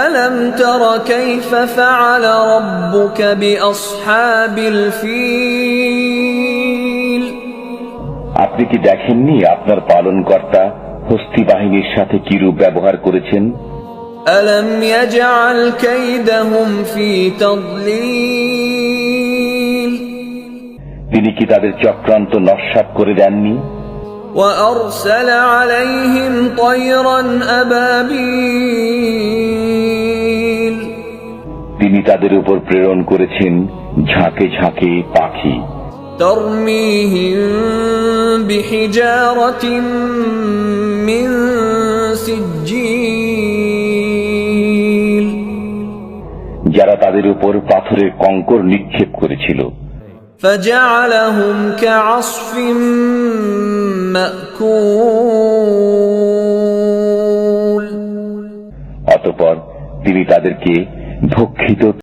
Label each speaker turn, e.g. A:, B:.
A: ألم تر كيف فعل ربك بأصحاب الفيل
B: আপনি কি দেখেননি আপনার পালনকর্তা হস্তি বাহিনীর সাথে কিরূপ ব্যবহার করেছেন?
A: ألم يجعل كيدهم في تضليل
B: তিনি কি তাদের চক্রান্ত নস্যাৎ করে দেননি?
A: وأرسل عليهم طيرا أبابيل
B: তিনি তাদের উপর প্রেরণ করেছেন ঝাঁকে ঝাঁকে পাখি।
A: ترميهم بحجارة من سجيل
B: যারা তাদের উপর পাথরের কঙ্কর নিক্ষেপ করেছিল।
A: فجعلهم كعصف مأكول
B: অতঃপর তিনি তাদেরকে ভক্ষিত